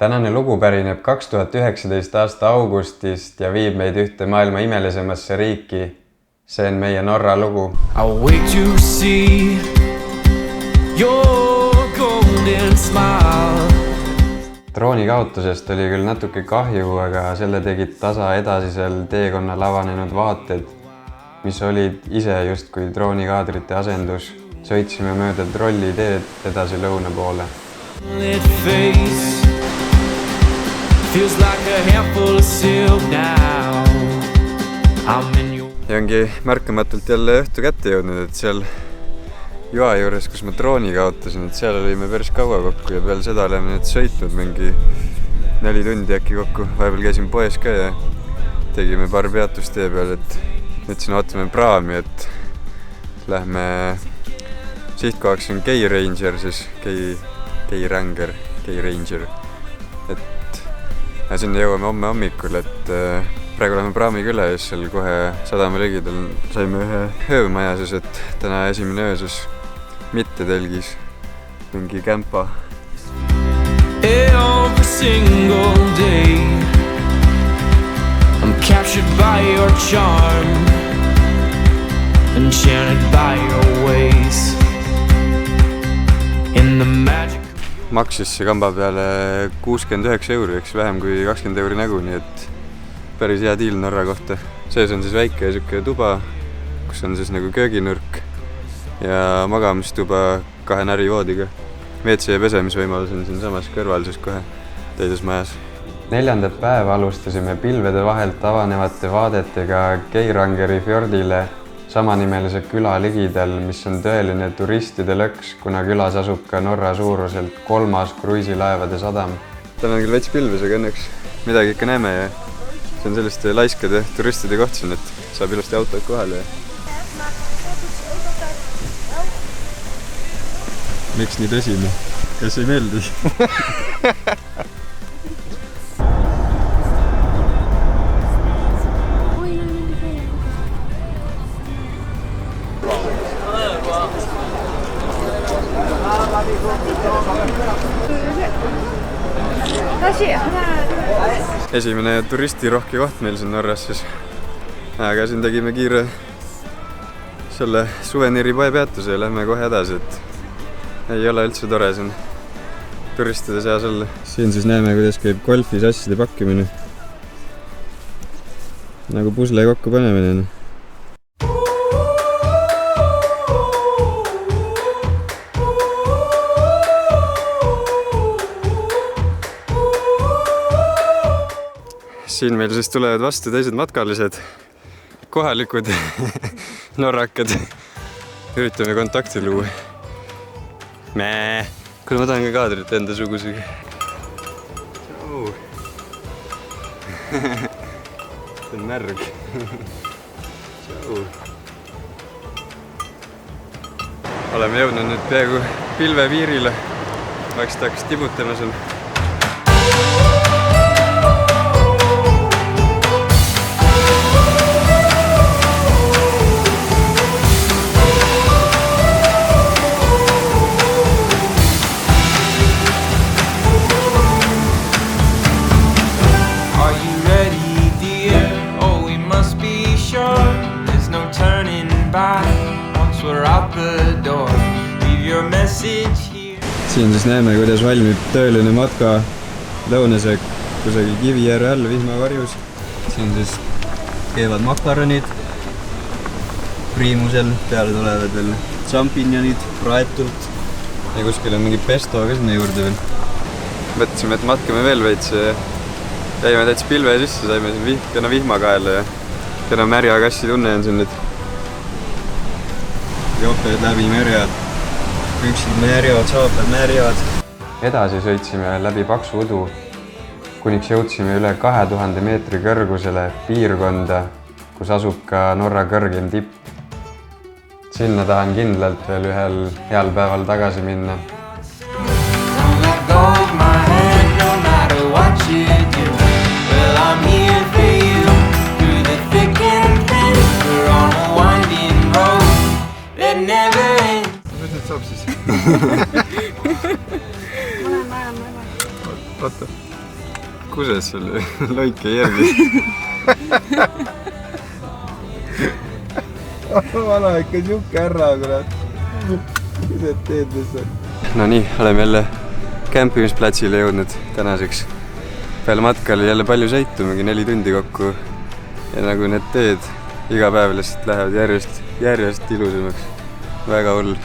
Tänane lugu pärineb 2019 aasta augustist ja viib meid ühte maailma imelisemasse riiki. See on meie Norra lugu. I'll wait to see your golden smile. Trooni kaotusest oli küll natuke kahju, aga selle tegid tasa edasisel teekonnal avanenud vaated, mis olid ise justkui troonikaadrite asendus. Sõitsime mööda trolli teed edasi lõuna poole. Feels like a handful of silk now. Ja ongi märkamatult jälle õhtu kätte jõudnud, et seal joa juures, kus ma trooni kaotasin, et seal olime päris kaua kokku ja peale seda oleme nüüd sõitnud mingi 4 tundi äkki kokku. Vahepeal käisin poes ka ja tegime paar peatust tee peal, et nüüd siin ootame praami, et lähme sihtkohaks on Key Ranger, siis Key Ranger. Ja sinna jõuame homme hommikul, et praegu oleme praamiga ja seal kohe sadama ligidal saime ühe öömaja, siis et täna esimene öö siis mitte telgis, mingi kämpa. Every single day I'm captured by your charm, enchanted by your ways in the magic. Maksis see kamba peale 69 €, eks vähem kui 20 € nägu, nii et päris hea diil Norra kohta. Sees on siis väike siuke tuba, kus on siis nagu kööginurk ja magamistuba 2 närivoodiga. WC ja pesemisvõimalus on siin samas kõrval siis kohe teises majas. 4. päeva alustasime pilvede vahelt avanevate vaadetega Geirangeri fjordile, samanimelise küla ligidal, mis on tõeline turistide lõks, kuna külas asub ka Norra suuruselt 3. kruiisilaevade sadam. Täna on küll veits pilves, aga õnneks midagi ikka näeme ja see on selliste laiskade turistide koht siin, et saab ilusti autod kohale. Miks nii tõsine? Kes ei meeldi? Esimene turistirohke koht meil siin Norras siis. Aga siin tegime kiire selle suveniiripoe peatuse ja lähme kohe edasi, et ei ole üldse tore siin turistide seas olla. Siin siis näeme, kuidas käib golfi sasside pakkimine. Nagu pusle kokku panemine. Siin meil siis tulevad vastu teised matkalised, kohalikud norrakad. Üritame kontakti luua. Kuule, ma tahan ka kaadrit enda sugusega. See on märg. Oleme jõudnud nüüd peaaegu pilvepiirile. Vaikselt hakkas timutama seal. Siin siis näeme, kuidas valmib tõeline matka lõunasöök kusagil Kivijärve all vihmavarjus. Siin siis keevad makaronid priimusel, peale tulevad veel champinjonid praetult ja kuskil on mingi pesto ka sinna juurde veel. Mõtlesime, et matkame veel veits ja jäime täitsa pilve sisse, saime siin kena vihmakaela ja kena märja kassi tunne on siin nüüd. Joped läbi märjad. Üksid märjad, saabad märjad. Edasi sõitsime läbi paksu udu, kuniks jõudsime üle 2000 meetri kõrgusele piirkonda, kus asub ka Norra kõrgim tipp. Sinna tahan kindlalt veel ühel heal päeval tagasi minna. Saab siis. Oota. kuses sul loik jäi järgi. Vana ikka siuke ära, kurat. Mida teed lihtsalt? No nii, oleme jälle kämpimisplatsile jõudnud tänaseks. Peale matkal jälle palju sõitu, mingi 4 tundi kokku. Ja nagu need teed iga päev lihtsalt lähevad järjest ilusamaks. Väga hull.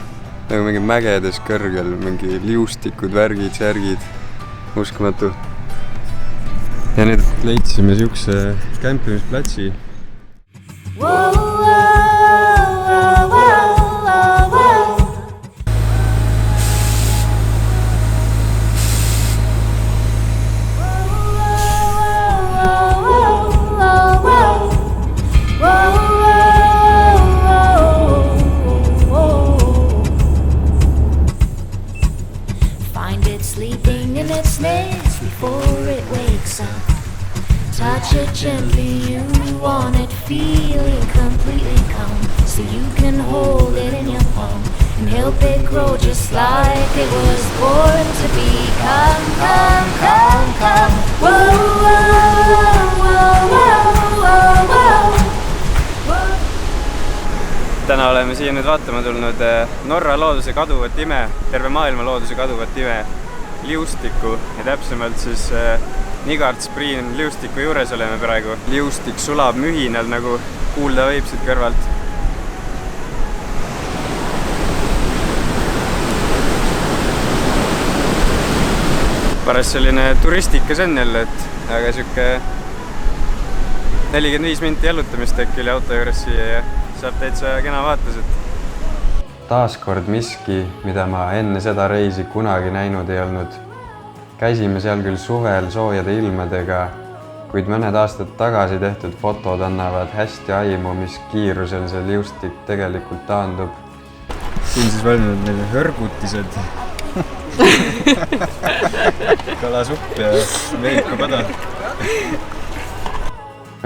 Nagu mingi mägedes kõrgel, mingi liustikud, värgid, särgid. Uskumatu. Ja nüüd leidsime siukse kämpimisplatsi. Sleeping in its nest before it wakes up. Touch it gently, you want it feeling completely calm. So you can hold it in your palm and help it grow just like it was born to be. Come, come, come, come. Whoa, whoa, whoa, whoa, whoa, whoa. Täna oleme siia nüüd vaatama tulnud Norra looduse kaduvat ime, terve maailma looduse kaduvat ime. Liustiku ja täpsemalt siis Nigardspriin liustiku juures oleme praegu. Liustik sulab mühinal, nagu kuulda võib siit kõrvalt. Paras selline turistikas on jälle, et aga siuke 45 minti jalutamist äkki oli auto juures siia ja saab täitsa kena vaatused. Taaskord miski, mida ma enne seda reisi kunagi näinud ei olnud. Käisime seal küll suvel soojade ilmadega, kuid mõned aastad tagasi tehtud fotod annavad hästi aimu, mis kiirusel see liustik tegelikult taandub. Siin siis valminud meile hõrgutised. Kalasupp ja veikapada.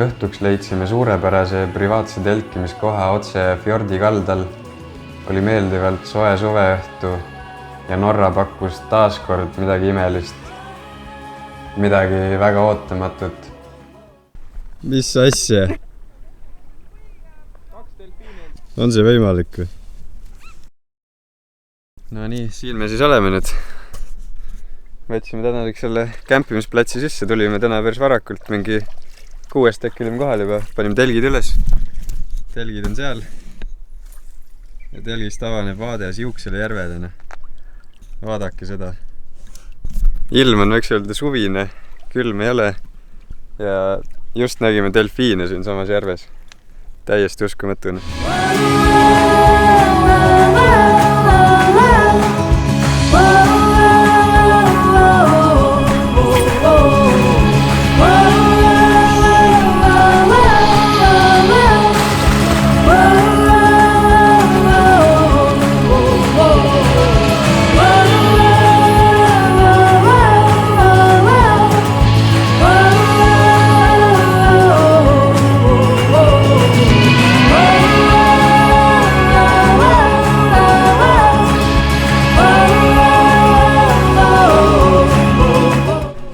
Õhtuks leidsime suurepärase privaatse telkimiskoha otse fjordi kaldal. Oli meeldivalt soe suveõhtu ja Norra pakkus taaskord midagi imelist, midagi väga ootamatut. Mis asja? On see võimalik? No nii, siin me siis oleme nüüd. Võtsime tänaseks selle kämpimisplatsi sisse, tulime täna päris varakult, mingi 6 äkki olime kohal juba, panime telgid üles. Telgid on seal. Ja telgist avaneb vaade Siuksele järvedena. Vaadake seda. Ilm on võiks öelda suvine, külm ei ole. Ja just nägime delfiine siin samas järves. Täiesti uskumatuna.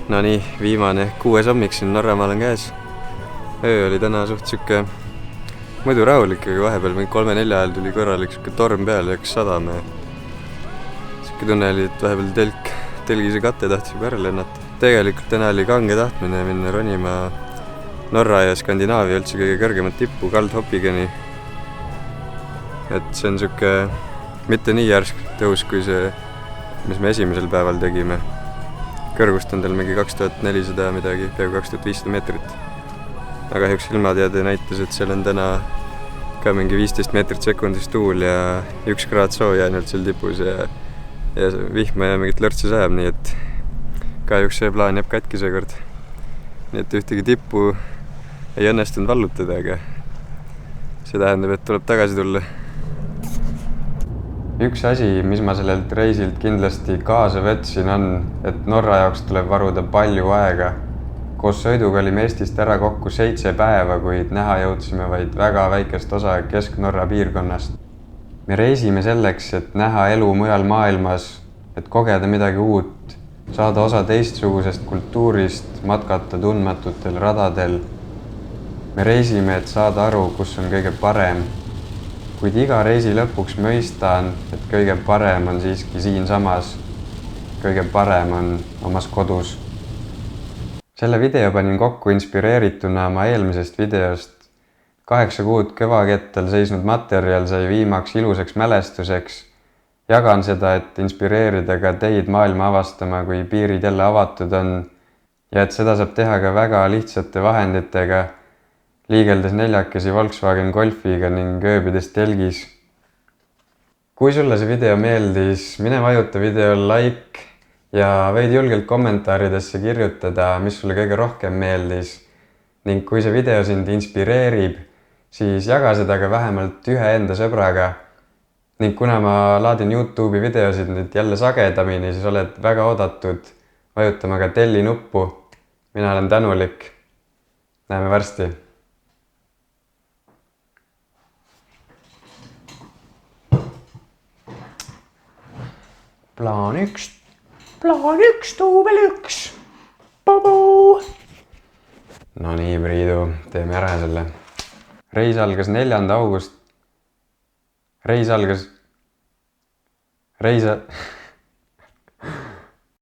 No nii, viimane 6 hommik siin Norramaal on käes. Öö oli täna suht siuke muidu rahulik, aga vahepeal mingi 3-4 ajal tuli korralik siuke torm peale ja hakkas sadama. Siuke tunne oli, et vahepeal telgise kate tahtis juba ära lennata. Tegelikult täna oli kange tahtmine minna ronima Norra ja Skandinaavia üldse kõige kõrgemat tippu Kaldhopigeni. Et see on siuke mitte nii järsk tõus kui see, mis me esimesel päeval tegime. Kõrgust on tal mingi 2400 midagi, peaaegu 2500 meetrit. Aga kahjuks ilmateade näitas, et seal on täna ka mingi 15 meetrit sekundis tuul ja 1 kraad sooja ainult seal tipus ja vihma ja mingit lörtsi sajab, nii et kahjuks see plaan jääb katki seekord. Nii et ühtegi tippu ei õnnestunud vallutada, aga see tähendab, et tuleb tagasi tulla. Üks asi, mis ma sellelt reisilt kindlasti kaasa võtsin, on, et Norra jaoks tuleb varuda palju aega. Koos sõiduga olime Eestist ära kokku 7 päeva, kuid näha jõudsime vaid väga väikest osa Kesk-Norra piirkonnast. Me reisime selleks, et näha elu mujal maailmas, et kogeda midagi uut saada osa teistsugusest kultuurist, matkata tundmatutel radadel. Me reisime, et saada aru, kus on kõige parem. Kuid iga reisi lõpuks mõistan, et kõige parem on siiski siinsamas. Kõige parem on omas kodus. Selle video panin kokku inspireerituna oma eelmisest videost. 8 kuud kõvakettal seisnud materjal sai viimaks ilusaks mälestuseks. Jagan seda, et inspireerida ka teid maailma avastama, kui piirid jälle avatud on. Ja et seda saab teha ka väga lihtsate vahenditega, liigeldes 4 Volkswagen Golfiga ning ööbides telgis. Kui sulle see video meeldis, mine vajuta videole like ja võid julgelt kommentaaridesse kirjutada, mis sulle kõige rohkem meeldis. Ning kui see video sind inspireerib, siis jaga seda ka vähemalt ühe enda sõbraga. Ning kuna ma laadin YouTube'i videosid nüüd jälle sagedamini, siis oled väga oodatud vajutama ka telli nuppu. Mina olen tänulik. Näeme varsti. Plaan 1, duubel 1. Bobo! No nii, Priidu, teeme ära selle. Reis algas 4. august. Reis algas...